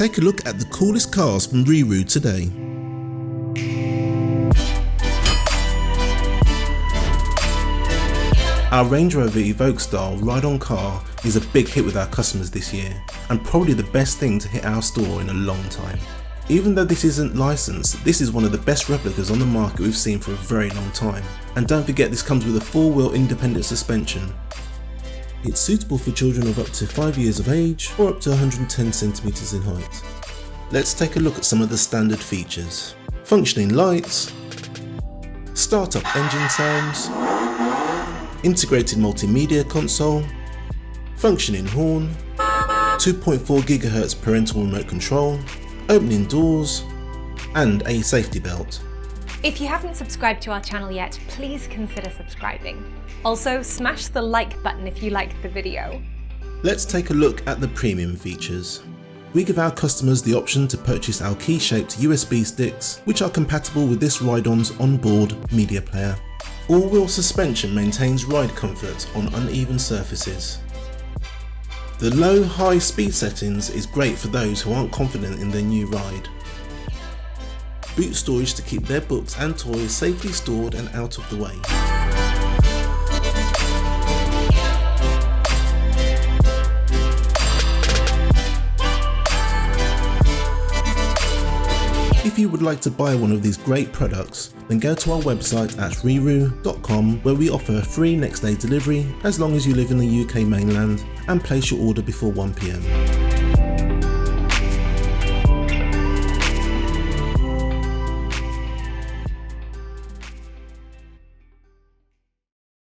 take a look at the coolest cars from RiiRoo today. Our Range Rover Evoque Style Ride On Car is a big hit with our customers this year, and probably the best thing to hit our store in a long time. Even though this isn't licensed, this is one of the best replicas on the market we've seen for a very long time. And don't forget, this comes with a 4-wheel independent suspension. It's suitable for children of up to 5 years of age or up to 110 cm in height. Let's take a look at some of the standard features. Functioning lights, start-up engine sounds, integrated multimedia console, functioning horn, 2.4 GHz parental remote control, opening doors, and a safety belt. If you haven't subscribed to our channel yet, please consider subscribing. Also, smash the like button if you liked the video. Let's take a look at the premium features. We give our customers the option to purchase our key-shaped USB sticks, which are compatible with this ride-on's onboard media player. All-wheel suspension maintains ride comfort on uneven surfaces. The low-high speed settings is great for those who aren't confident in their new ride. Boot storage to keep their books and toys safely stored and out of the way. If you would like to buy one of these great products, then go to our website at RiiRoo.com, where we offer free next day delivery as long as you live in the UK mainland and place your order before 1 PM.